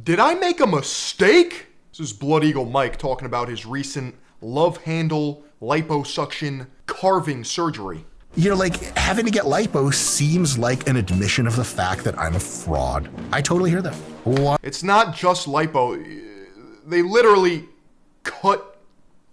Did I make a mistake? This is Blood Eagle Mike talking about his recent love handle liposuction carving surgery. You know, like, having to get lipo seems like an admission of the fact that I'm a fraud. I totally hear that. What? It's not just lipo. They literally cut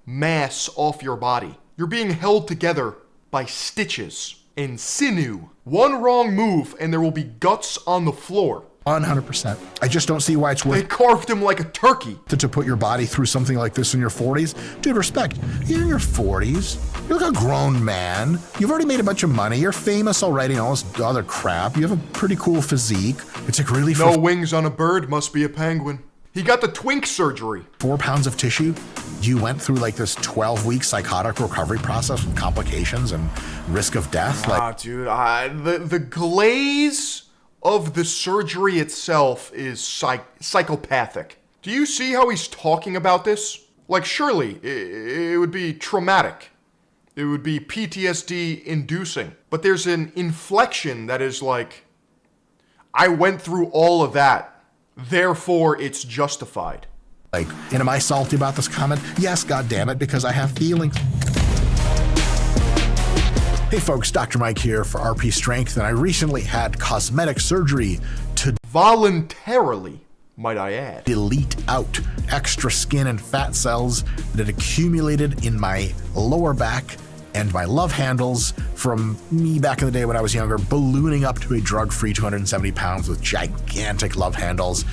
mass off your body. You're being held together by stitches and sinew. One wrong move and there will be guts on the floor. 100%. I just don't see why it's They worth carved him like a turkey. to put your body through something like this in your 40s. Dude, respect. You're in your 40s. You're like a grown man. You've already made a bunch of money. You're famous already and all this other crap. You have a pretty cool physique. It's like really No wings on a bird, must be a penguin. He got the twink surgery. 4 pounds of tissue. You went through like this 12-week psychotic recovery process with complications and risk of death. Dude, the glaze of the surgery itself is psychopathic. Do you see how he's talking about this? Like, surely it would be traumatic. It would be PTSD inducing. But there's an inflection that is like, I went through all of that, therefore it's justified. Like, and am I salty about this comment? Yes, God damn it, because I have feelings. Hey folks, Dr. Mike here for RP Strength, and I recently had cosmetic surgery to Voluntarily, might I add. delete out extra skin and fat cells that had accumulated in my lower back and my love handles from me back in the day when I was younger, ballooning up to a drug-free 270 pounds with gigantic love handles,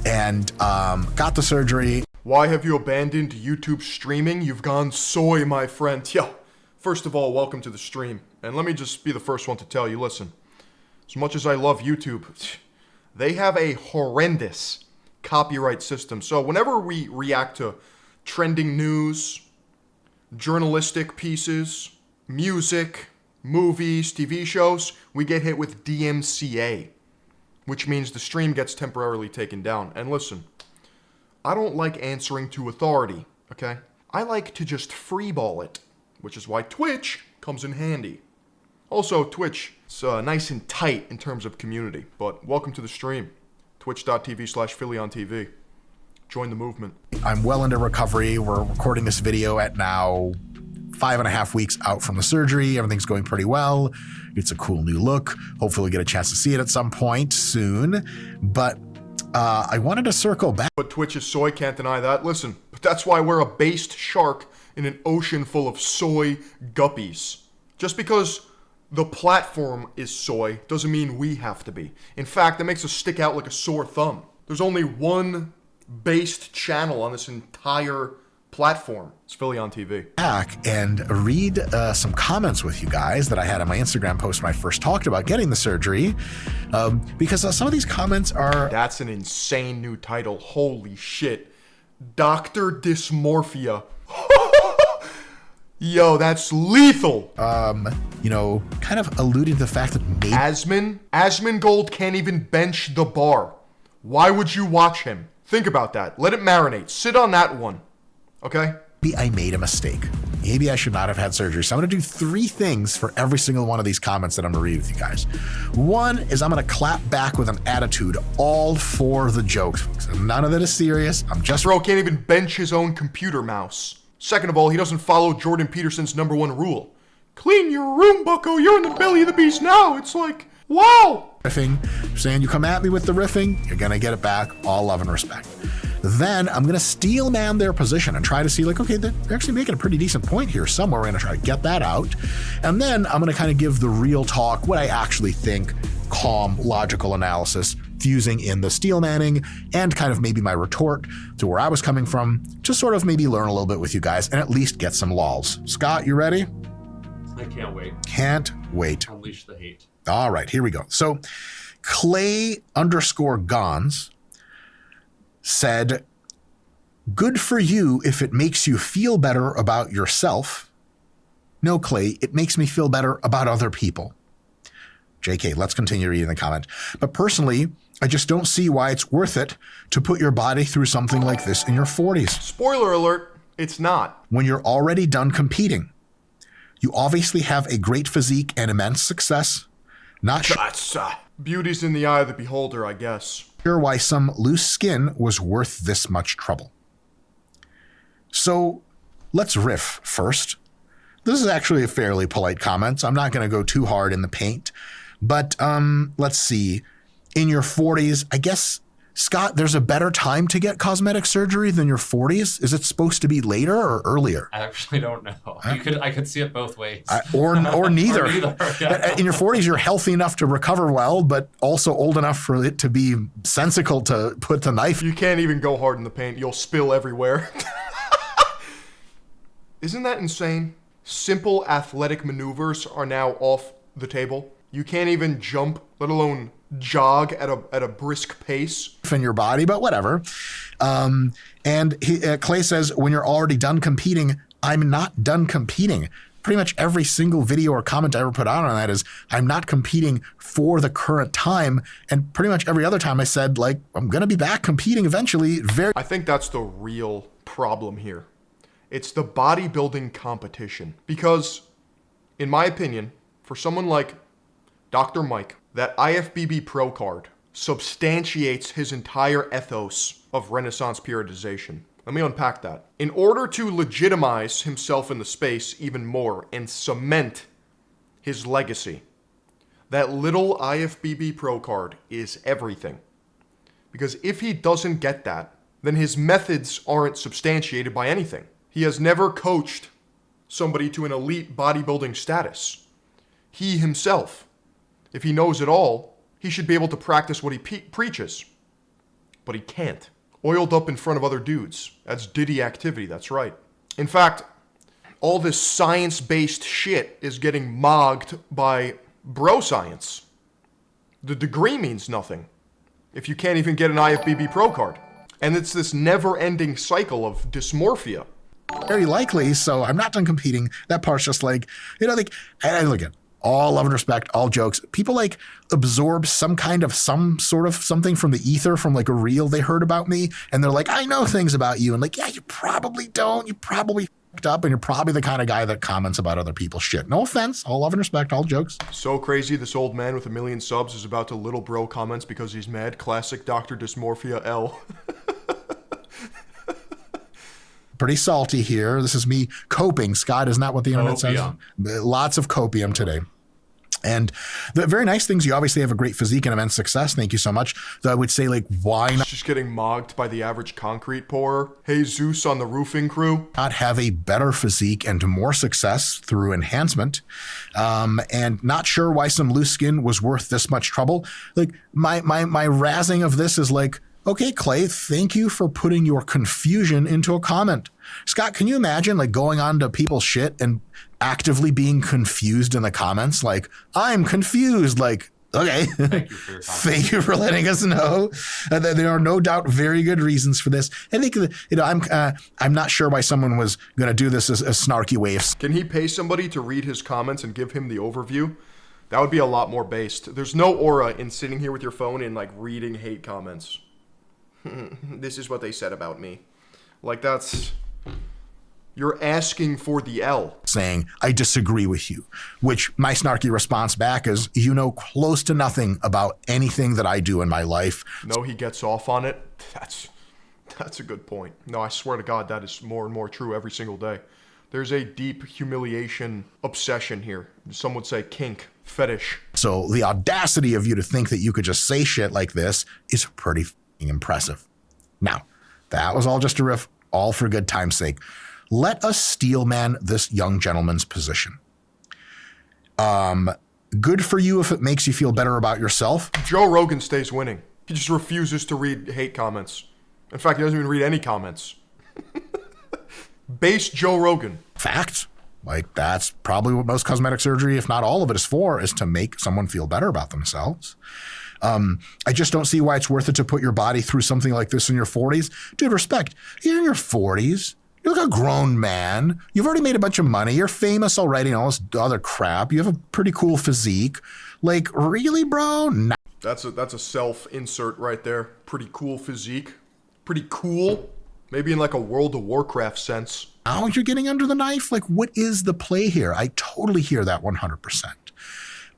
and got the surgery. Why have you abandoned YouTube streaming? You've gone soy, my friend. Yo, first of all, welcome to the stream. And let me just be the first one to tell you, listen, as much as I love YouTube, they have a horrendous copyright system. So whenever we react to trending news, journalistic pieces, music, movies, TV shows, we get hit with DMCA, which means the stream gets temporarily taken down. And listen, I don't like answering to authority, okay? I like to just freeball it, which is why Twitch comes in handy. Also, Twitch is nice and tight in terms of community, but welcome to the stream. Twitch.tv/Philion TV. Join the movement. I'm well into recovery. We're recording this video at now 5.5 weeks out from the surgery. Everything's going pretty well. It's a cool new look. Hopefully we'll get a chance to see it at some point soon. But I wanted to circle back. But Twitch is soy, can't deny that. Listen, but that's why we're a based shark in an ocean full of soy guppies. Just because the platform is soy doesn't mean we have to be. In fact, that makes us stick out like a sore thumb. There's only one based channel on this entire platform. It's Philion TV. Back and read some comments with you guys that I had on my Instagram post when I first talked about getting the surgery, because some of these comments are... That's an insane new title. Holy shit. Dr. Dysmorphia. Yo, that's lethal. You know, kind of alluding to the fact that maybe... Asmongold can't even bench the bar. Why would you watch him? Think about that. Let it marinate. Sit on that one. Okay? Maybe I made a mistake. Maybe I should not have had surgery. So I'm going to do 3 things for every single one of these comments that I'm going to read with you guys. One is I'm going to clap back with an attitude, all for the jokes. None of it is serious. I'm just... Bro can't even bench his own computer mouse. Second of all, he doesn't follow Jordan Peterson's #1 rule. Clean your room, bucko. You're in the belly of the beast now. It's like, wow. Riffing, saying you come at me with the riffing, you're going to get it back, all love and respect. Then I'm going to steel man their position and try to see like, okay, they're actually making a pretty decent point here somewhere. We're going to try to get that out. And then I'm going to kind of give the real talk, what I actually think, calm, logical analysis, fusing in the steel manning and kind of maybe my retort to where I was coming from, to sort of maybe learn a little bit with you guys and at least get some lols. Scott, you ready? I can't wait. Can't wait. Unleash the hate. All right, here we go. So Clay_Gons said, good for you if it makes you feel better about yourself. No, Clay, it makes me feel better about other people. JK, let's continue reading the comment. But personally, I just don't see why it's worth it to put your body through something like this in your 40s. Spoiler alert, it's not. When you're already done competing. You obviously have a great physique and immense success. Not Beauty's in the eye of the beholder, I guess. Sure why some loose skin was worth this much trouble. So let's riff first. This is actually a fairly polite comment, so I'm not going to go too hard in the paint. But let's see. In your 40s, I guess, Scott, there's a better time to get cosmetic surgery than your 40s? Is it supposed to be later or earlier? I actually don't know. I could see it both ways. Or neither. Or neither, yeah. In your 40s, you're healthy enough to recover well, but also old enough for it to be sensical to put the knife. You can't even go hard in the paint. You'll spill everywhere. Isn't that insane? Simple athletic maneuvers are now off the table. You can't even jump, let alone jog at a brisk pace. In your body, but whatever. Clay says, when you're already done competing, I'm not done competing. Pretty much every single video or comment I ever put out on that is, I'm not competing for the current time. And pretty much every other time I said, like, I'm going to be back competing eventually. I think that's the real problem here. It's the bodybuilding competition. Because, in my opinion, for someone like Dr. Mike, that IFBB Pro card substantiates his entire ethos of Renaissance periodization. Let me unpack that. In order to legitimize himself in the space even more and cement his legacy, that little IFBB Pro card is everything. Because if he doesn't get that, then his methods aren't substantiated by anything. He has never coached somebody to an elite bodybuilding status. He himself, if he knows it all, he should be able to practice what he preaches. But he can't. Oiled up in front of other dudes. That's Diddy activity, that's right. In fact, all this science-based shit is getting mogged by bro science. The degree means nothing if you can't even get an IFBB Pro card. And it's this never-ending cycle of dysmorphia. Very likely, so I'm not done competing. That part's just like, like, and look at all love and respect, all jokes. People like absorb some sort of something from the ether, from like a reel they heard about me. And they're like, I know things about you. And like, yeah, you probably don't. You probably fucked up. And you're probably the kind of guy that comments about other people's shit. No offense, all love and respect, all jokes. So crazy this old man with 1 million subs is about to little bro comments because he's mad. Classic Dr. Dysmorphia L. Pretty salty here. This is me coping. Scott, isn't that what the internet says? Lots of copium today. And the very nice things, you obviously have a great physique and immense success. Thank you so much. Though I would say, like, why not just getting mogged by the average concrete pourer? Hey, Zeus on the roofing crew. Not have a better physique and more success through enhancement? And not sure why some loose skin was worth this much trouble. Like, my razzing of this is like, okay, Clay, thank you for putting your confusion into a comment. Scott, can you imagine like going on to people's shit and actively being confused in the comments? Like, I'm confused. Like, okay, thank you for letting us know. There are no doubt very good reasons for this. I think, I'm not sure why someone was going to do this as a snarky way of. Can he pay somebody to read his comments and give him the overview? That would be a lot more based. There's no aura in sitting here with your phone and like reading hate comments. This is what they said about me. Like, you're asking for the L. Saying, I disagree with you, which my snarky response back is, you know close to nothing about anything that I do in my life. No, he gets off on it. That's a good point. No, I swear to God, that is more and more true every single day. There's a deep humiliation obsession here. Some would say kink, fetish. So the audacity of you to think that you could just say shit like this is pretty impressive. Now, that was all just a riff, all for good time's sake. Let us steelman this young gentleman's position. Good for you if it makes you feel better about yourself. Joe Rogan stays winning. He just refuses to read hate comments. In fact, he doesn't even read any comments. Base Joe Rogan. Fact. Like, that's probably what most cosmetic surgery, if not all of it, is for, is to make someone feel better about themselves. I just don't see why it's worth it to put your body through something like this in your 40s. Dude, respect. You're in your 40s. You're like a grown man. You've already made a bunch of money. You're famous already and all this other crap. You have a pretty cool physique. Like, really, bro? Nah. That's a self-insert right there. Pretty cool physique. Pretty cool. Maybe in like a World of Warcraft sense. Now you're getting under the knife? Like, what is the play here? I totally hear that 100%.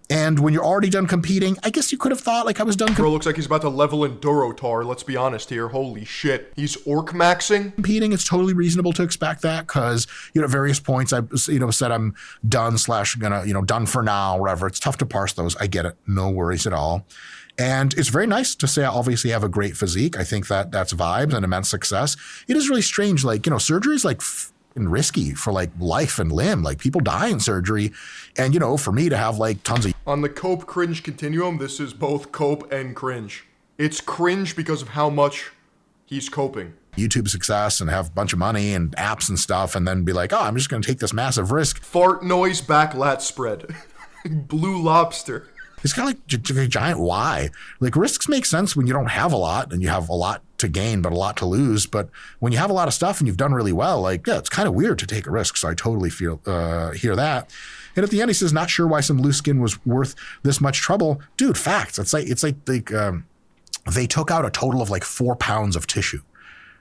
And when you're already done competing, I guess you could have thought like I was done Bro looks like he's about to level in Durotar, let's be honest here. Holy shit. He's orc maxing? competing. It's totally reasonable to expect that because, at various points I, said I'm done / gonna, done for now, whatever. It's tough to parse those. I get it. No worries at all. And it's very nice to say I obviously have a great physique. I think that that's vibes and immense success. It is really strange. Like, surgery is like and risky for like life and limb. Like people die in surgery. And, for me to have like tons of... On the cope cringe continuum, this is both cope and cringe. It's cringe because of how much he's coping. YouTube success and have a bunch of money and apps and stuff and then be like, oh, I'm just going to take this massive risk. Fart noise back lat spread. Blue lobster. It's kind of like a giant why. Like risks make sense when you don't have a lot and you have a lot to gain, but a lot to lose. But when you have a lot of stuff and you've done really well, like, yeah, it's kind of weird to take a risk. So I totally hear that. And at the end, he says, not sure why some loose skin was worth this much trouble. Dude, facts. It's like they took out a total of like 4 pounds of tissue.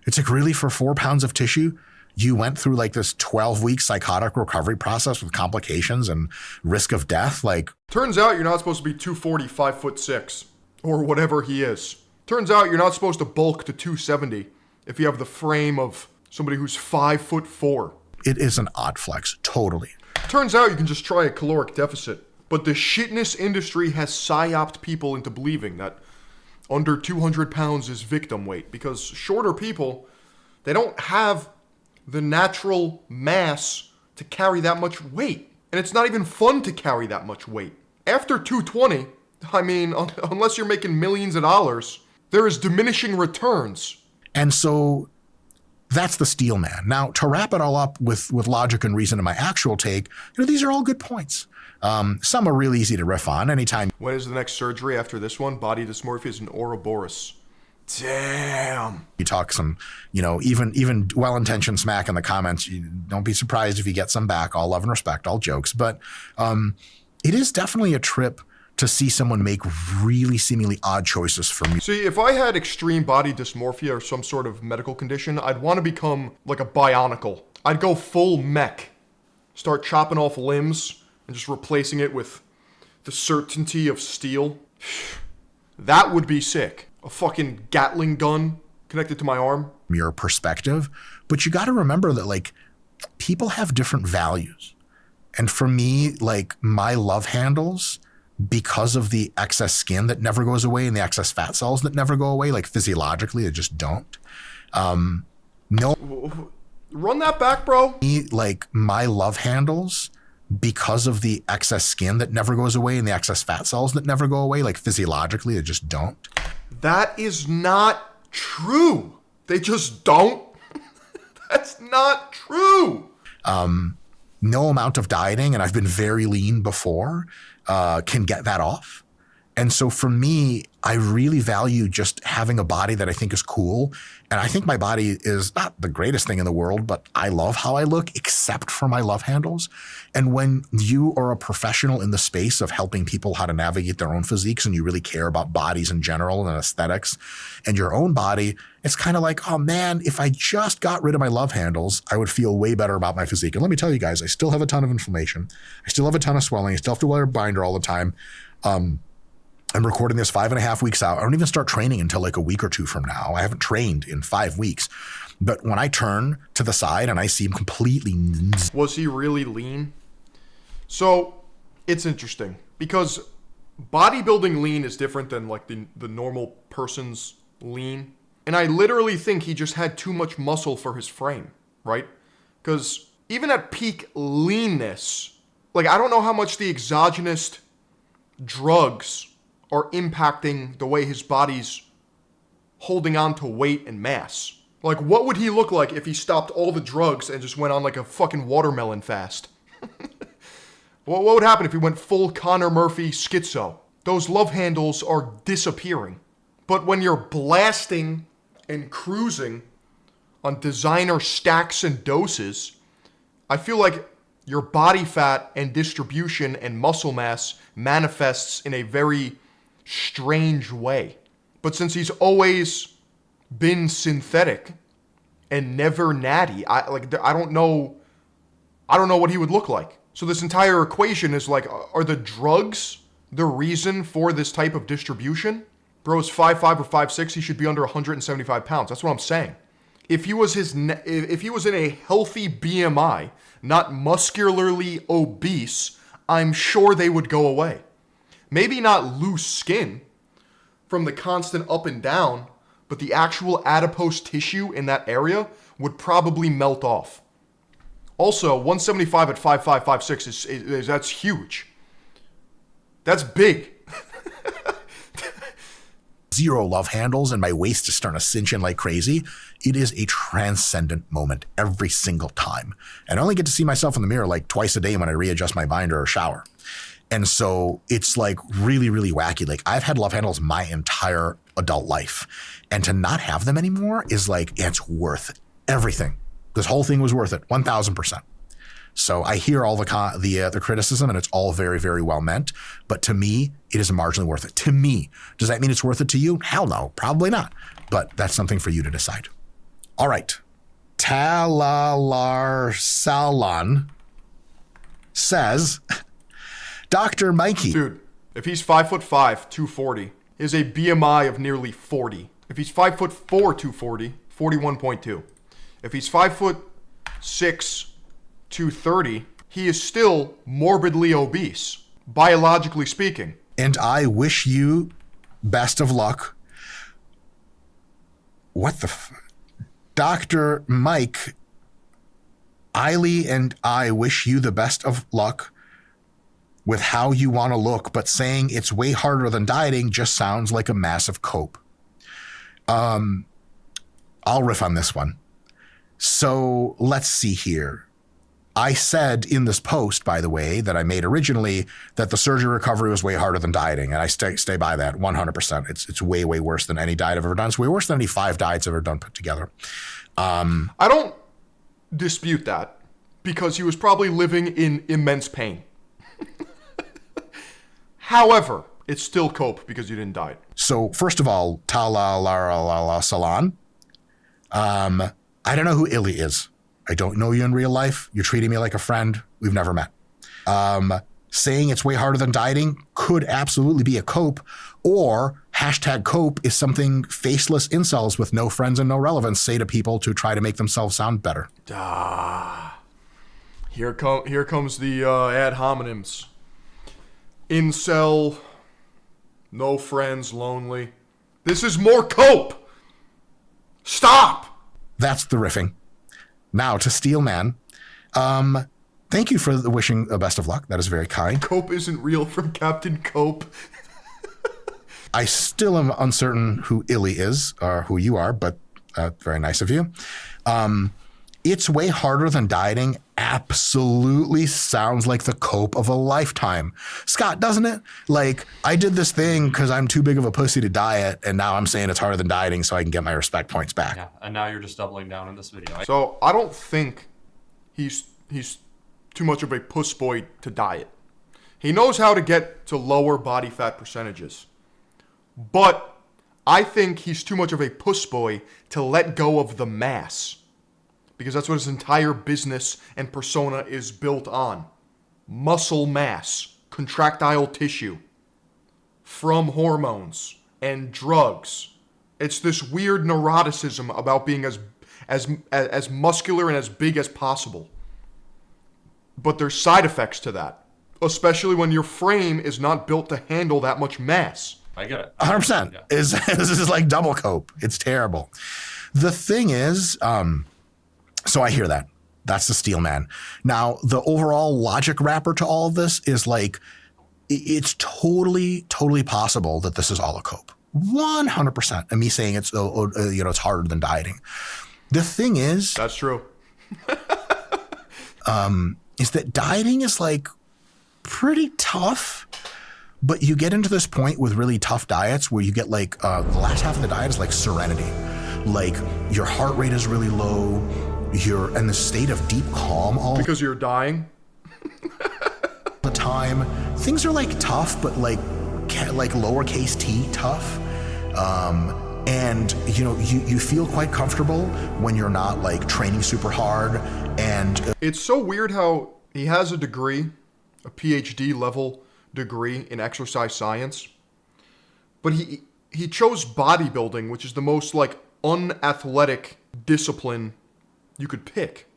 It's like, really, for 4 pounds of tissue? You went through like this 12-week psychotic recovery process with complications and risk of death. Like, turns out you're not supposed to be 240, 5'6", or whatever he is. Turns out you're not supposed to bulk to 270 if you have the frame of somebody who's 5'4". It is an odd flex, totally. Turns out you can just try a caloric deficit. But the shitness industry has psyoped people into believing that under 200 pounds is victim weight, because shorter people, they don't have the natural mass to carry that much weight. And it's not even fun to carry that much weight. After 220, I mean, unless you're making millions of dollars, there is diminishing returns. And so that's the steel man. Now, to wrap it all up with logic and reason in my actual take, these are all good points. Some are really easy to riff on anytime. When is the next surgery after this one? Body dysmorphia is an Ouroboros. Damn. You talk some, even well-intentioned smack in the comments. You don't be surprised if you get some back. All love and respect, all jokes. But it is definitely a trip to see someone make really seemingly odd choices for me. See, if I had extreme body dysmorphia or some sort of medical condition, I'd want to become like a bionicle. I'd go full mech. Start chopping off limbs and just replacing it with the certainty of steel. That would be sick. A fucking Gatling gun connected to my arm. Your perspective. But you got to remember that like people have different values. And for me, like my love handles, because of the excess skin that never goes away and the excess fat cells that never go away, like physiologically, they just don't. Run that back, bro. Like my love handles, because of the excess skin that never goes away and the excess fat cells that never go away, like physiologically, they just don't. That is not true. They just don't. That's not true. No amount of dieting, and I've been very lean before, can get that off. And so for me, I really value just having a body that I think is cool. And I think my body is not the greatest thing in the world, but I love how I look, except for my love handles. And when you are a professional in the space of helping people how to navigate their own physiques and you really care about bodies in general and aesthetics and your own body, it's kind of like, oh man, if I just got rid of my love handles, I would feel way better about my physique. And let me tell you guys, I still have a ton of inflammation. I still have a ton of swelling. I still have to wear a binder all the time. I'm recording this 5.5 weeks out. I don't even start training until like a week or two from now. I haven't trained in 5 weeks. But when I turn to the side and I see him completely... Was he really lean? So, it's interesting. Because bodybuilding lean is different than like the normal person's lean. And I literally think he just had too much muscle for his frame, right? Because even at peak leanness, like I don't know how much the exogenous drugs are impacting the way his body's holding on to weight and mass. Like, what would he look like if he stopped all the drugs and just went on like a fucking watermelon fast? What would happen if he went full Connor Murphy schizo? Those love handles are disappearing. But when you're blasting and cruising on designer stacks and doses, I feel like your body fat and distribution and muscle mass manifests in a very strange way. But since he's always been synthetic and never natty, I don't know what he would look like. So this entire equation is like, are the drugs the reason for this type of distribution, bro is 5'5" or 5'6", he should be under 175 pounds. That's what I'm saying. If he was if he was in a healthy BMI, not muscularly obese, I'm sure they would go away. Maybe not loose skin from the constant up and down, but the actual adipose tissue in that area would probably melt off. Also, 175 at 5'5", 5'6" is that's huge. That's big. Zero love handles and my waist is starting to cinch in like crazy. It is a transcendent moment every single time. And I only get to see myself in the mirror like twice a day when I readjust my binder or shower. And so it's like really, really wacky. Like I've had love handles my entire adult life. And to not have them anymore is like, it's worth everything. This whole thing was worth it, 1000%. So I hear all the criticism and it's all very, very well meant. But to me, it is marginally worth it. To me, does that mean it's worth it to you? Hell no, probably not. But that's something for you to decide. All right. Talalarsalon says, Dr. Mikey. Dude, if he's 5'5", 240, is a BMI of nearly 40. If he's 5'4", 240, 41.2. If he's 5'6", 230, he is still morbidly obese, biologically speaking. And I wish you best of luck. What the Dr. Mike, Eiley and I wish you the best of luck with how you want to look, but saying it's way harder than dieting just sounds like a massive cope. I'll riff on this one. So let's see here. I said in this post, by the way, that I made originally that the surgery recovery was way harder than dieting. And I stay by that 100%. It's way, way worse than any diet I've ever done. It's way worse than any 5 diets I've ever done put together. I don't dispute that because he was probably living in immense pain. However, it's still cope because you didn't diet. So first of all, Salon. I don't know who Illy is. I don't know you in real life. You're treating me like a friend. We've never met. Saying it's way harder than dieting could absolutely be a cope, or hashtag cope is something faceless incels with no friends and no relevance say to people to try to make themselves sound better. Here comes the ad hominems. Incel, no friends, lonely. This is more cope. Stop. That's the riffing. Now to Steelman. Thank you for the wishing the best of luck. That is very kind. Cope isn't real from Captain Cope. I still am uncertain who Illy is or who you are, but very nice of you. It's way harder than dieting. Absolutely sounds like the cope of a lifetime. Scott, doesn't it? Like, I did this thing because I'm too big of a pussy to diet, and now I'm saying it's harder than dieting so I can get my respect points back. Yeah, and now you're just doubling down in this video. So I don't think he's too much of a puss boy to diet. He knows how to get to lower body fat percentages. But I think he's too much of a puss boy to let go of the mass. Because that's what his entire business and persona is built on. Muscle mass, contractile tissue, from hormones and drugs. It's this weird neuroticism about being as muscular and as big as possible. But there's side effects to that, especially when your frame is not built to handle that much mass. I get it. 100%. Yeah. This is like double cope. It's terrible. The thing is, so I hear that. That's the Steel Man. Now, the overall logic wrapper to all of this is like, it's totally possible that this is all a cope. 100%. And me saying it's it's harder than dieting. The thing is, That's true. is that dieting is like pretty tough, but you get into this point with really tough diets where you get like the last half of the diet is like serenity. Like your heart rate is really low. You're in the state of deep calm all Because you're dying. the time. Things are like tough, but like lowercase t tough. And you feel quite comfortable when you're not like training super hard. And It's so weird how he has a degree, a PhD level degree in exercise science, but he chose bodybuilding, which is the most like unathletic discipline you could pick.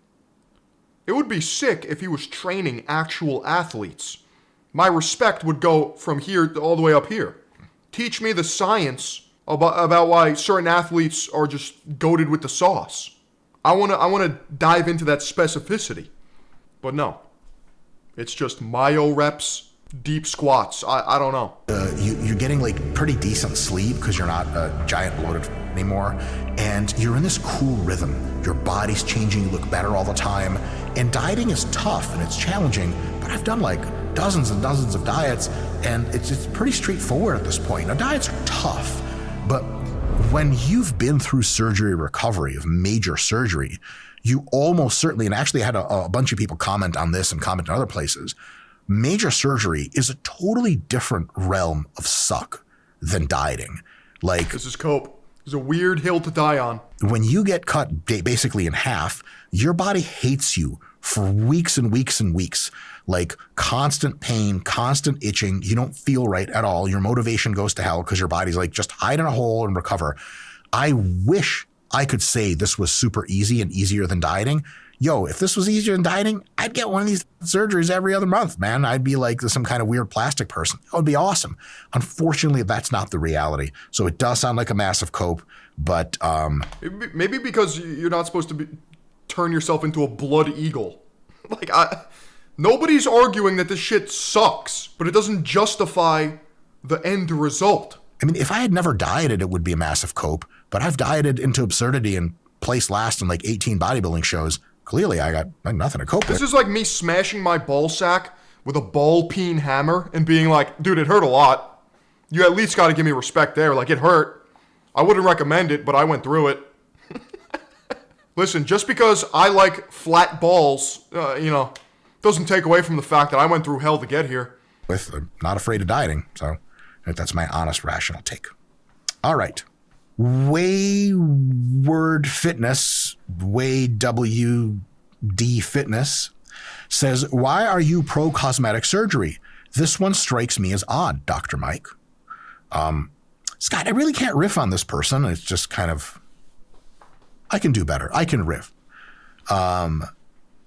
It would be sick if he was training actual athletes. My respect would go from here all the way up here. Teach me the science about why certain athletes are just goated with the sauce. I wanna dive into that specificity. But no. It's just myo reps, deep squats. I don't know. You're getting like pretty decent sleep because you're not giant bloated anymore, and you're in this cool rhythm. Your body's changing, you look better all the time, and dieting is tough and it's challenging, but I've done like dozens and dozens of diets, and it's pretty straightforward at this point. Now, diets are tough, but when you've been through surgery recovery of major surgery, you almost certainly, and actually I had a bunch of people comment on this and comment in other places, major surgery is a totally different realm of suck than dieting. Like, this is cope. It's a weird hill to die on. When you get cut basically in half, your body hates you for weeks and weeks and weeks. Like constant pain, constant itching. You don't feel right at all. Your motivation goes to hell because your body's like, just hide in a hole and recover. I wish I could say this was super easy and easier than dieting. Yo, if this was easier than dieting, I'd get one of these surgeries every other month, man. I'd be like some kind of weird plastic person. That would be awesome. Unfortunately, that's not the reality. So it does sound like a massive cope, but maybe because you're not supposed to turn yourself into a blood eagle. Like, nobody's arguing that this shit sucks, but it doesn't justify the end result. I mean, if I had never dieted, it would be a massive cope, but I've dieted into absurdity and placed last in like 18 bodybuilding shows. Clearly, I got nothing to cope with. This is like me smashing my ball sack with a ball peen hammer and being like, dude, it hurt a lot. You at least got to give me respect there. Like, it hurt. I wouldn't recommend it, but I went through it. Listen, just because I like flat balls, doesn't take away from the fact that I went through hell to get here. I'm not afraid of dieting, so that's my honest, rational take. All right. Wayward Fitness, WD Fitness, says, why are you pro cosmetic surgery? This one strikes me as odd, Dr. Mike. Scott, I really can't riff on this person. It's just kind of, I can do better. I can riff.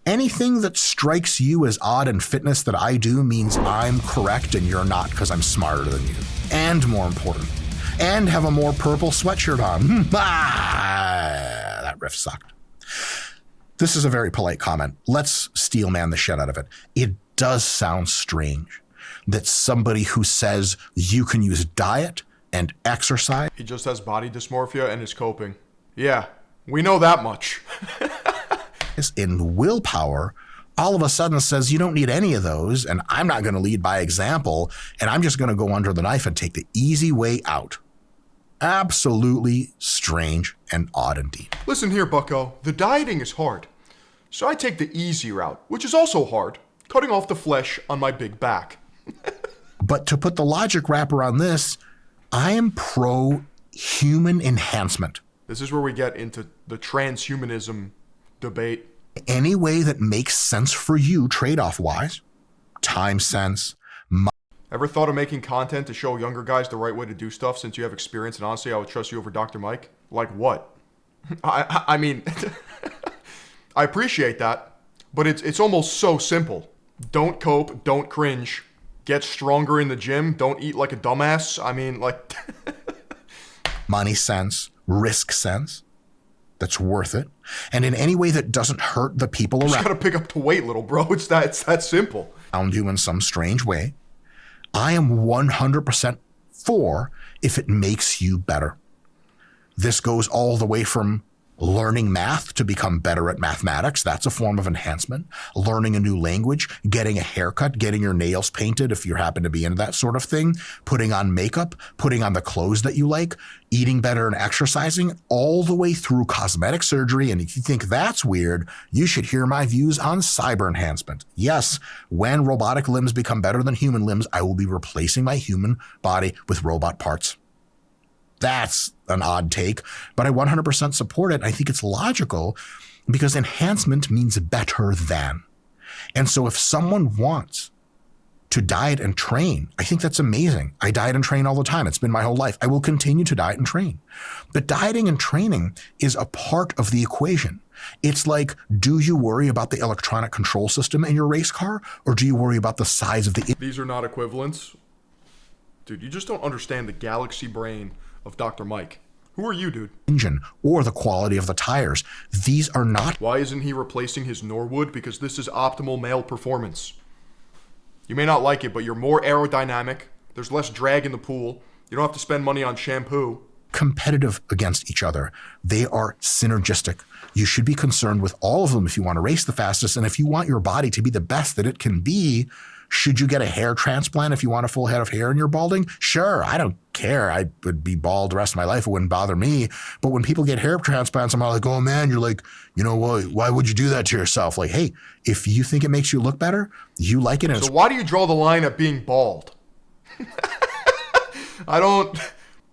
Anything that strikes you as odd in fitness that I do means I'm correct and you're not because I'm smarter than you. And more important, and have a more purple sweatshirt on. That riff sucked. This is a very polite comment. Let's steel man the shit out of it. It does sound strange that somebody who says you can use diet and exercise. He just has body dysmorphia and is coping. Yeah, we know that much. In willpower, all of a sudden says you don't need any of those, and I'm not going to lead by example, and I'm just going to go under the knife and take the easy way out. Absolutely strange and odd indeed. Listen here, bucko. The dieting is hard. So I take the easy route, which is also hard, cutting off the flesh on my big back. But to put the logic wrap around this, I am pro human enhancement. This is where we get into the transhumanism debate. Any way that makes sense for you trade-off wise, time sense. Ever thought of making content to show younger guys the right way to do stuff since you have experience? And honestly, I would trust you over Dr. Mike. Like what? I mean, I appreciate that, but it's almost so simple. Don't cope, don't cringe, get stronger in the gym, don't eat like a dumbass. I mean, like... Money sense, risk sense. That's worth it. And in any way that doesn't hurt the people around. You just gotta pick up the weight, little bro. It's that simple. Around you in some strange way. I am 100% for if it makes you better. This goes all the way from learning math to become better at mathematics. That's a form of enhancement. Learning a new language, getting a haircut, getting your nails painted if you happen to be into that sort of thing, putting on makeup, putting on the clothes that you like, eating better and exercising, all the way through cosmetic surgery. And if you think that's weird, you should hear my views on cyber enhancement. Yes, when robotic limbs become better than human limbs, I will be replacing my human body with robot parts. That's an odd take, but I 100% support it. I think it's logical because enhancement means better than. And so if someone wants to diet and train, I think that's amazing. I diet and train all the time. It's been my whole life. I will continue to diet and train. But dieting and training is a part of the equation. It's like, do you worry about the electronic control system in your race car, or do you worry about the size of the... These are not equivalents. Dude, you just don't understand the galaxy brain of Dr. Mike. Who are you, dude? ...engine or the quality of the tires. These are not... Why isn't he replacing his Norwood? Because this is optimal male performance. You may not like it, but you're more aerodynamic. There's less drag in the pool. You don't have to spend money on shampoo. ...competitive against each other. They are synergistic. You should be concerned with all of them if you want to race the fastest, and if you want your body to be the best that it can be. Should you get a hair transplant if you want a full head of hair and you're balding? Sure, I don't care. I would be bald the rest of my life. It wouldn't bother me. But when people get hair transplants, I'm all like, oh man, you're like, you know what? Why would you do that to yourself? Like, hey, if you think it makes you look better, you like it. And so why do you draw the line at being bald? I don't...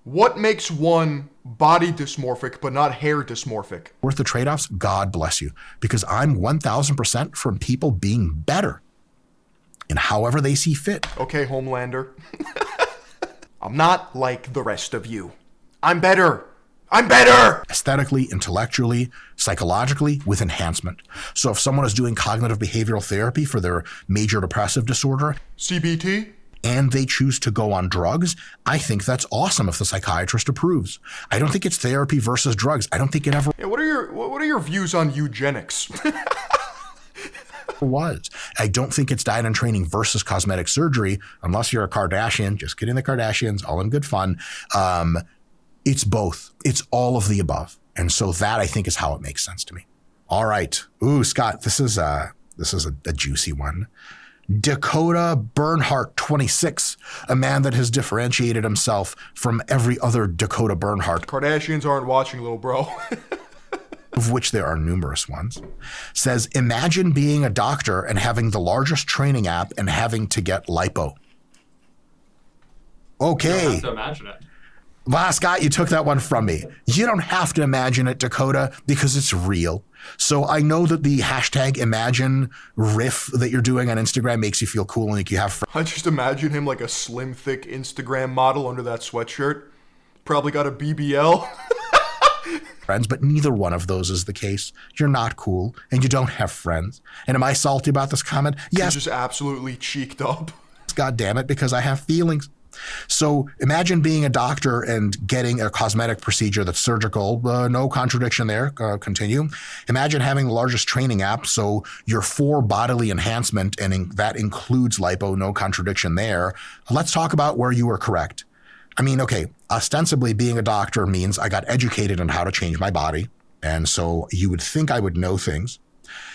What makes one body dysmorphic but not hair dysmorphic? Worth the trade-offs? God bless you. Because I'm 1,000% from people being better in however they see fit. Okay, Homelander. I'm not like the rest of you. I'm better. I'm better! Aesthetically, intellectually, psychologically, with enhancement. So if someone is doing cognitive behavioral therapy for their major depressive disorder, CBT, and they choose to go on drugs, I think that's awesome if the psychiatrist approves. I don't think it's therapy versus drugs. I don't think it ever yeah, what are your views on eugenics? was. I don't think it's diet and training versus cosmetic surgery, unless you're a Kardashian. Just kidding, the Kardashians, all in good fun. It's both. It's all of the above. And so that, I think, is how it makes sense to me. All right. Ooh, Scott, this is a juicy one. Dakota Bernhardt, 26, a man that has differentiated himself from every other Dakota Bernhardt. Kardashians aren't watching, little bro. Of which there are numerous ones, says, imagine being a doctor and having the largest training app and having to get lipo. Okay. You don't have to imagine it. Well, Scott, you took that one from me. You don't have to imagine it, Dakota, because it's real. So I know that the hashtag imagine riff that you're doing on Instagram makes you feel cool and like you have friends. I just imagine him like a slim, thick Instagram model under that sweatshirt. Probably got a BBL. Friends, but neither one of those is the case. You're not cool and you don't have friends. And am I salty about this comment? Yes. You're just absolutely cheeked up. God damn it, because I have feelings. So imagine being a doctor and getting a cosmetic procedure that's surgical. No contradiction there. Continue. Imagine having the largest training app, so you're for bodily enhancement, and that includes lipo. No contradiction there. Let's talk about where you were correct. I mean, okay, ostensibly being a doctor means I got educated on how to change my body, and so you would think I would know things.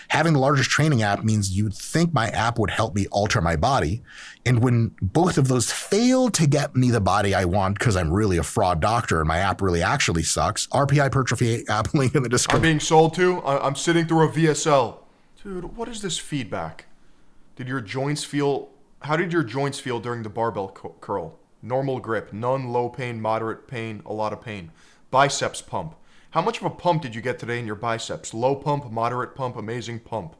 Having the largest training app means you'd think my app would help me alter my body. And when both of those fail to get me the body I want because I'm really a fraud doctor and my app really actually sucks, RP hypertrophy app link in the description. I'm being sold to. I'm sitting through a VSL. Dude, what is this feedback? How did your joints feel during the barbell curl? Normal grip, none, low pain, moderate pain, a lot of pain. Biceps pump. How much of a pump did you get today in your biceps? Low pump, moderate pump, amazing pump.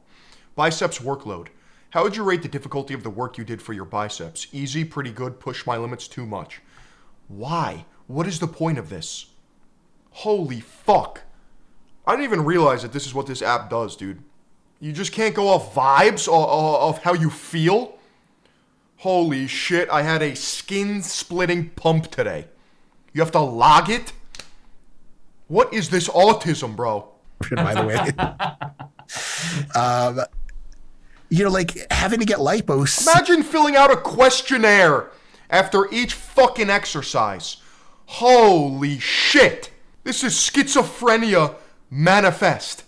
Biceps workload. How would you rate the difficulty of the work you did for your biceps? Easy, pretty good, push my limits too much. Why? What is the point of this? Holy fuck. I didn't even realize that this is what this app does, dude. You just can't go off vibes of how you feel? Holy shit, I had a skin-splitting pump today. You have to log it? What is this autism, bro? By the way. Like having to get lipo. Imagine filling out a questionnaire after each fucking exercise. Holy shit. This is schizophrenia manifest.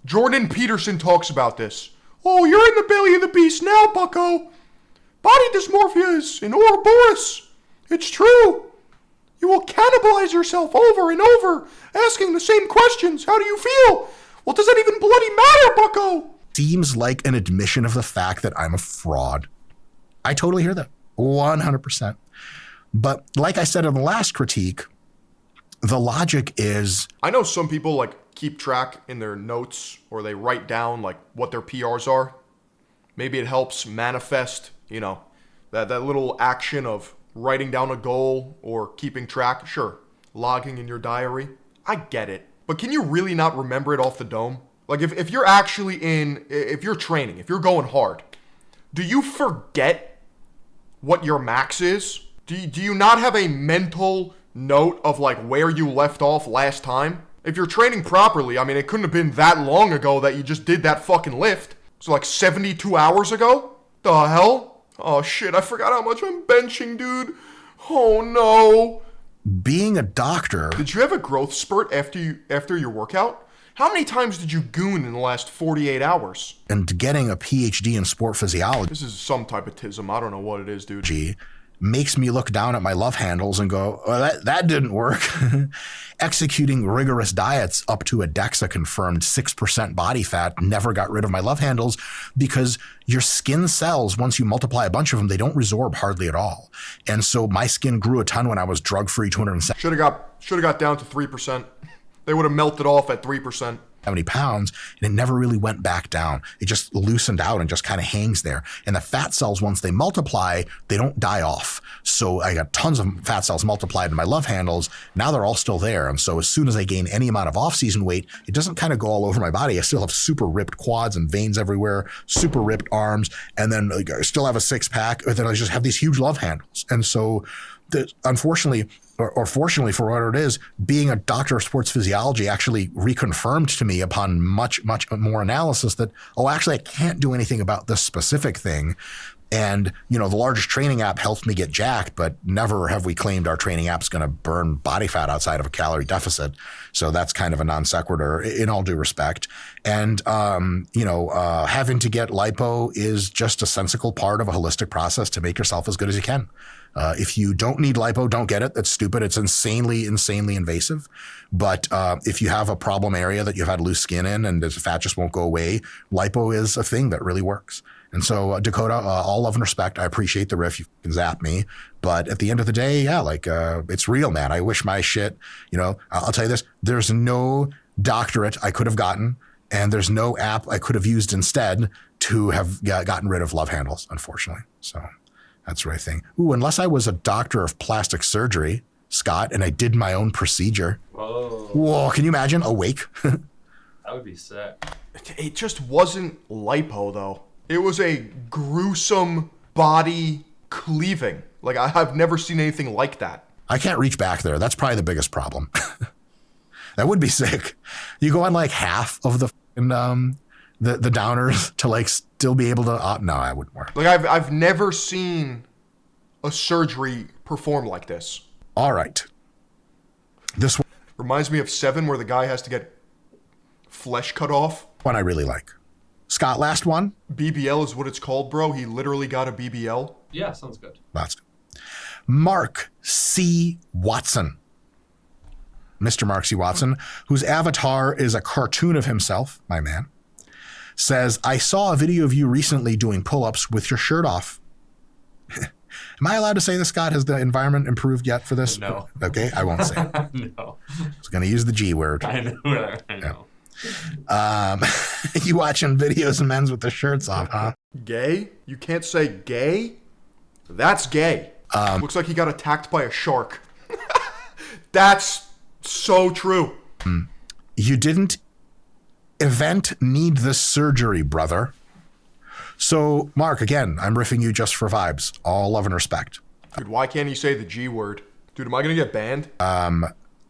Jordan Peterson talks about this. Oh, you're in the belly of the beast now, bucko. Body dysmorphia is an Ouroboros. It's true. You will cannibalize yourself over and over, asking the same questions. How do you feel? Well, does that even bloody matter, bucko? Seems like an admission of the fact that I'm a fraud. I totally hear that. 100%. But like I said in the last critique, the logic is... I know some people like keep track in their notes or they write down like what their PRs are. Maybe it helps manifest You know, that little action of writing down a goal or keeping track, sure, logging in your diary. I get it. But can you really not remember it off the dome? Like if you're actually if you're training, if you're going hard, do you forget what your max is? Do you not have a mental note of like where you left off last time? If you're training properly, I mean, it couldn't have been that long ago that you just did that fucking lift. So like 72 hours ago? The hell? Oh shit, I forgot how much I'm benching, dude. Oh no. Being a doctor. Did you have a growth spurt after your workout? How many times did you goon in the last 48 hours? And getting a PhD in sport physiology. This is some type of tism. I don't know what it is, dude. Makes me look down at my love handles and go, oh, that didn't work. Executing rigorous diets up to a DEXA confirmed 6% body fat never got rid of my love handles because your skin cells, once you multiply a bunch of them, they don't resorb hardly at all. And so my skin grew a ton when I was drug-free 270. Should have got down to 3%. They would have melted off at 3%. 70 pounds, and it never really went back down. It just loosened out and just kind of hangs there. And the fat cells, once they multiply, they don't die off. So I got tons of fat cells multiplied in my love handles. Now they're all still there. And so as soon as I gain any amount of off-season weight, it doesn't kind of go all over my body. I still have super ripped quads and veins everywhere, super ripped arms, and then I still have a six-pack, and then I just have these huge love handles. And so unfortunately, or fortunately for what it is, being a doctor of sports physiology actually reconfirmed to me upon much, much more analysis that, oh, actually, I can't do anything about this specific thing. And, you know, the largest training app helped me get jacked, but never have we claimed our training app's going to burn body fat outside of a calorie deficit. So that's kind of a non sequitur in all due respect. And, having to get lipo is just a sensical part of a holistic process to make yourself as good as you can. If you don't need lipo, don't get it. That's stupid. It's insanely invasive. But if you have a problem area that you've had loose skin in and the fat just won't go away, lipo is a thing that really works. And so, Dakota, all love and respect. I appreciate the riff. You can zap me. But at the end of the day, yeah, it's real, man. I wish my shit, I'll tell you this. There's no doctorate I could have gotten, and there's no app I could have used instead to have gotten rid of love handles, unfortunately. So that's the right thing. Ooh, unless I was a doctor of plastic surgery, Scott, and I did my own procedure. Whoa, can you imagine? Awake? That would be sick. It just wasn't lipo, though. It was a gruesome body cleaving. Like, I've never seen anything like that. I can't reach back there. That's probably the biggest problem. That would be sick. You go on like half of the downers to like still be able to. No, I wouldn't work. Like I've never seen a surgery perform like this. All right. This reminds me of Seven, where the guy has to get flesh cut off. One I really like. Scott, last one. BBL is what it's called, bro. He literally got a BBL. Yeah, sounds good. That's good. Mark C. Watson. Mr. Mark C. Watson, whose avatar is a cartoon of himself, my man, says, I saw a video of you recently doing pull-ups with your shirt off. Am I allowed to say this, Scott? Has the environment improved yet for this? No. Okay, I won't say it. No. I was going to use the G word. I know. Yeah. You watching videos of men's with their shirts off, huh? Gay? You can't say gay? That's gay. Looks like he got attacked by a shark. That's so true. You didn't need this surgery, brother. So, Mark, again, I'm riffing you just for vibes. All love and respect. Dude, why can't you say the G word? Dude, am I going to get banned?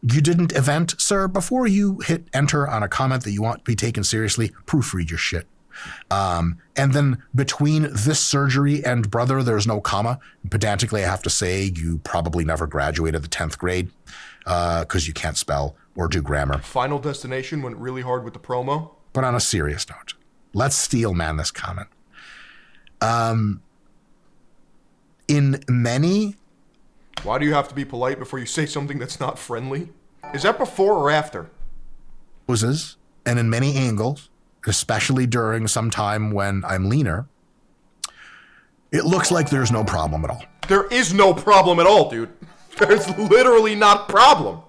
You didn't sir. Before you hit enter on a comment that you want to be taken seriously, proofread your shit. And then between this surgery and brother, there's no comma. Pedantically, I have to say you probably never graduated the 10th grade because you can't spell or do grammar. Final Destination went really hard with the promo. But on a serious note, let's steel man this comment. In many... Why do you have to be polite before you say something that's not friendly? Is that before or after? Poses, and in many angles, especially during some time when I'm leaner, it looks like there's no problem at all. There is no problem at all, dude. There's literally not a problem.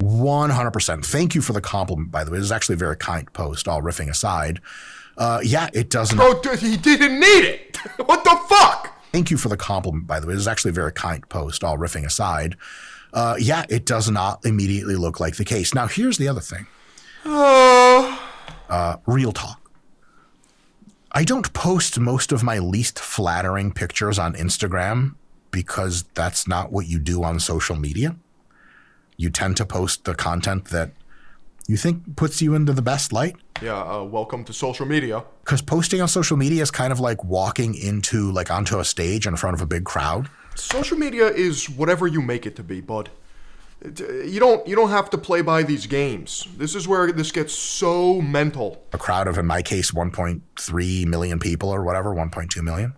100%. Thank you for the compliment, by the way. This is actually a very kind post, all riffing aside. Yeah, it doesn't... Bro, he didn't need it. What the fuck? Thank you for the compliment, by the way. This is actually a very kind post, all riffing aside. Yeah, it does not immediately look like the case. Now, here's the other thing. Real talk. I don't post most of my least flattering pictures on Instagram because that's not what you do on social media. You tend to post the content that you think puts you into the best light. Yeah, welcome to social media. Because posting on social media is kind of like walking onto a stage in front of a big crowd. Social media is whatever you make it to be, bud. You don't have to play by these games. This is where this gets so mental. A crowd of, in my case, 1.3 million people or whatever, 1.2 million.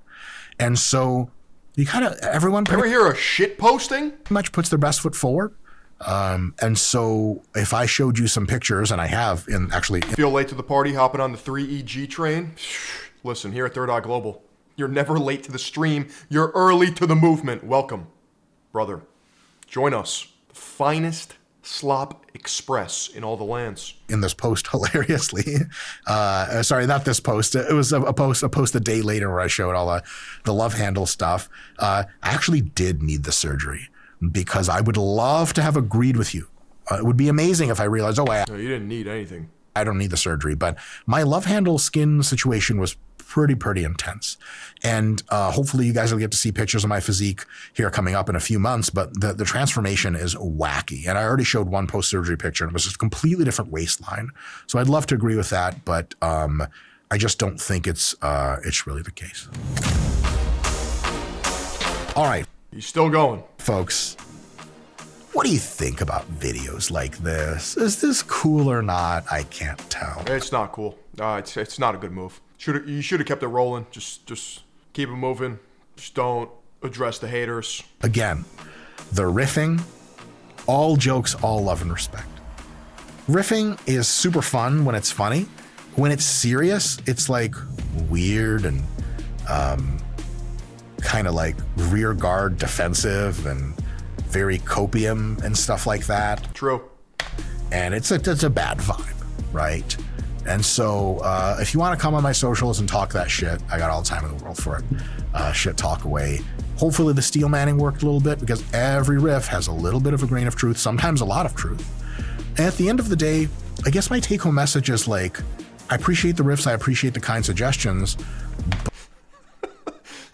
And so you kind of, everyone ever hear of shit posting? Much puts their best foot forward. And so if I showed you some pictures, and I have feel late to the party hopping on the 3EG train? Listen, here at Third Eye Global, you're never late to the stream. You're early to the movement. Welcome, brother. Join us. The finest slop express in all the lands. In this post, hilariously, sorry, not this post. It was a post a day later where I showed all the love handle stuff. I actually did need the surgery because I would love to have agreed with you. It would be amazing if I realized, No, you didn't need anything. I don't need the surgery, but my love handle skin situation was pretty intense. And hopefully you guys will get to see pictures of my physique here coming up in a few months, but the transformation is wacky. And I already showed one post-surgery picture, and it was just a completely different waistline. So I'd love to agree with that, but I just don't think it's really the case. All right. He's still going. Folks, what do you think about videos like this? Is this cool or not? I can't tell. It's not cool. It's not a good move. You should have kept it rolling. Just keep it moving. Just don't address the haters. Again, the riffing, all jokes, all love and respect. Riffing is super fun when it's funny. When it's serious, it's like weird and kind of like rear guard defensive and very copium and stuff like that. True. And it's a bad vibe, right? And so if you want to come on my socials and talk that shit, I got all the time in the world for it. Shit talk away. Hopefully the steel manning worked a little bit because every riff has a little bit of a grain of truth, sometimes a lot of truth. And at the end of the day, I guess my take home message is like, I appreciate the riffs, I appreciate the kind suggestions.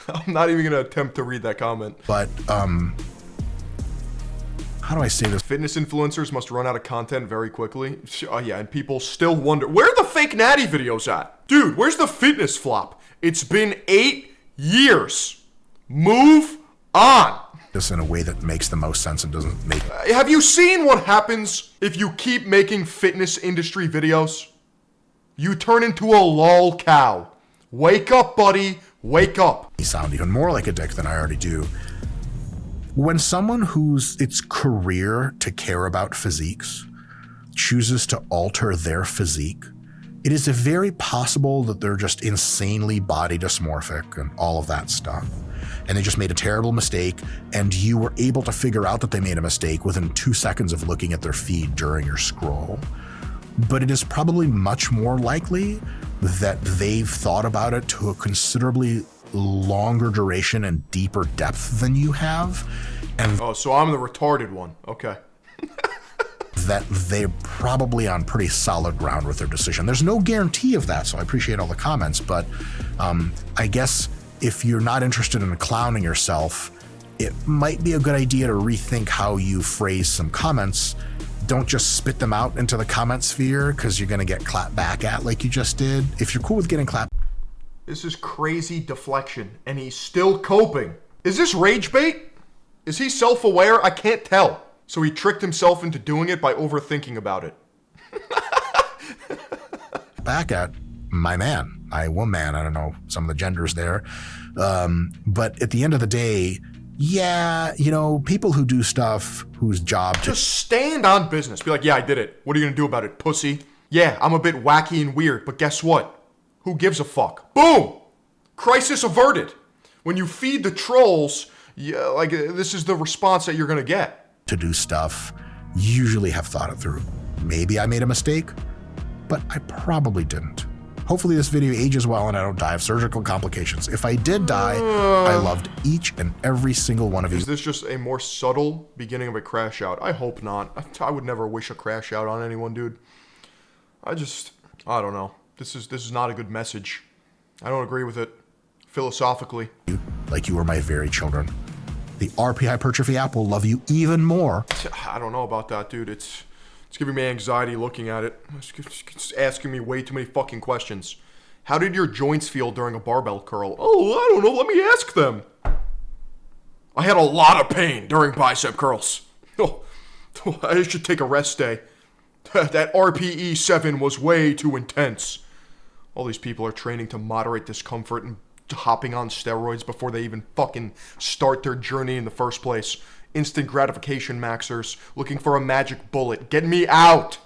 I'm not even going to attempt to read that comment. But how do I say this? Fitness influencers must run out of content very quickly. Oh yeah, and people still wonder, where are the fake natty videos at? Dude, where's the fitness flop? It's been 8 years. Move on. This in a way that makes the most sense and doesn't make... Have you seen what happens if you keep making fitness industry videos? You turn into a lol cow. Wake up, buddy. Wake up. You sound even more like a dick than I already do. When someone who's its career to care about physiques chooses to alter their physique, it is very possible that they're just insanely body dysmorphic and all of that stuff. And they just made a terrible mistake, and you were able to figure out that they made a mistake within 2 seconds of looking at their feed during your scroll. But it is probably much more likely that they've thought about it to a considerably longer duration and deeper depth than you have. And oh, so I'm the retarded one. Okay. that they're probably on pretty solid ground with their decision. There's no guarantee of that, so I appreciate all the comments, but I guess if you're not interested in clowning yourself, it might be a good idea to rethink how you phrase some comments. Don't just spit them out into the comment sphere because you're going to get clapped back at like you just did. If you're cool with getting clapped. This is crazy deflection, and he's still coping. Is this rage bait? Is he self-aware? I can't tell. So he tricked himself into doing it by overthinking about it. Back at my man, woman, I don't know some of the genders there. But at the end of the day, yeah, you know, people who do stuff whose job to just stand on business. Be like, yeah, I did it. What are you gonna do about it, pussy? Yeah, I'm a bit wacky and weird, but guess what? Who gives a fuck? Boom! Crisis averted. When you feed the trolls, yeah, like this is the response that you're gonna get. To do stuff, usually have thought it through. Maybe I made a mistake, but I probably didn't. Hopefully this video ages well and I don't die of surgical complications. If I did die, I loved each and every single one of you. Is this just a more subtle beginning of a crash out? I hope not. I would never wish a crash out on anyone, dude. I don't know. This is not a good message. I don't agree with it philosophically. Like you were my very children. The RP Hypertrophy app will love you even more. I don't know about that, dude. It's giving me anxiety looking at it. It's asking me way too many fucking questions. How did your joints feel during a barbell curl? Oh, I don't know. Let me ask them. I had a lot of pain during bicep curls. Oh, I should take a rest day. That RPE 7 was way too intense. All these people are training to moderate discomfort and hopping on steroids before they even fucking start their journey in the first place. Instant gratification maxers looking for a magic bullet. Get me out!